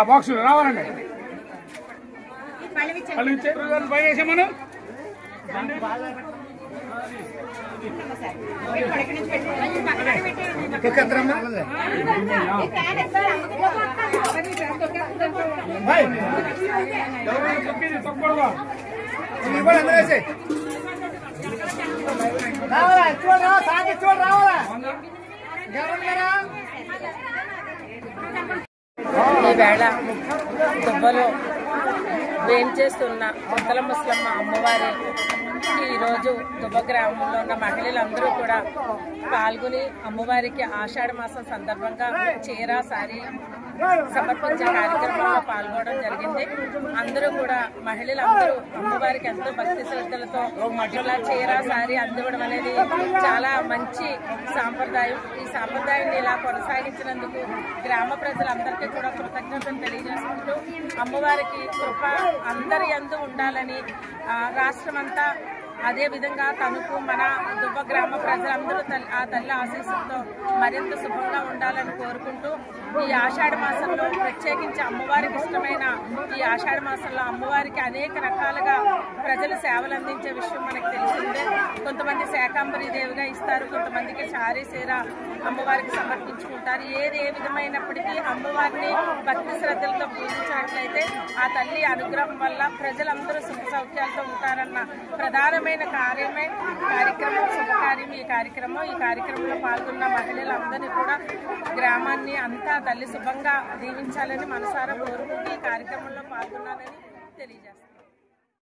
Box రావాలండి మనం ఈవేళ దుబ్బలో వేంచేస్తున్న కొత్తల ముసలమ్మ అమ్మవారి ఈరోజు దుబ్బ గ్రామంలో ఉన్న మహిళలందరూ కూడా పాల్గొని అమ్మవారికి ఆషాఢ మాసం సందర్భంగా చీర సారీ సమర్పించే కార్యక్రమంలో పాల్గొనడం జరిగింది. అందరూ కూడా మహిళలందరూ అమ్మవారికి ఎంతో భక్తి శ్రద్ధలతో ఇట్లా చీర సారీ అందివ్వడం అనేది చాలా మంచి సాంప్రదాయం. ఈ సాంప్రదాయాన్ని ఇలా కొనసాగించినందుకు గ్రామ ప్రజలందరికీ కూడా కృతజ్ఞతలు తెలియజేసుకుంటూ అమ్మవారికి కృప అందరి యందు ఉండాలని రాష్ట్రమంతా అదే విధంగా తణుకు మన దుబ్బ గ్రామ ప్రజలందరూ ఆ తల్లి ఆశీస్సులతో మరింత శుభంగా ఉండాలని కోరుకుంటూ ఈ ఆషాఢ మాసంలో ప్రత్యేకించి అమ్మవారికి ఇష్టమైన ఈ ఆషాఢ మాసంలో అమ్మవారికి అనేక రకాలుగా ప్రజలు సేవలు అందించే విషయం మనకు తెలిసిందే. కొంతమంది శాకాంబరి దేవిగా ఇస్తారు, కొంతమందికి సారీ చీర అమ్మవారికి సమర్పించుకుంటారు. ఏది ఏ విధమైనప్పటికీ అమ్మవారిని భక్తి శ్రద్ధలతో పూజించినట్లయితే ఆ తల్లి అనుగ్రహం వల్ల ప్రజలందరూ సుఖ సౌఖ్యాలతో ఉంటారన్న ప్రధానమైన కార్యక్రమం శుభకార్యం. ఈ కార్యక్రమంలో పాల్గొన్న మహిళలందరినీ కూడా గ్రామాన్ని అంతా తల్లి శుభంగా దీవించాలని మనసారా కోరుకుంటూ ఈ కార్యక్రమంలో పాల్గొన్నానని తెలియజేస్తాను.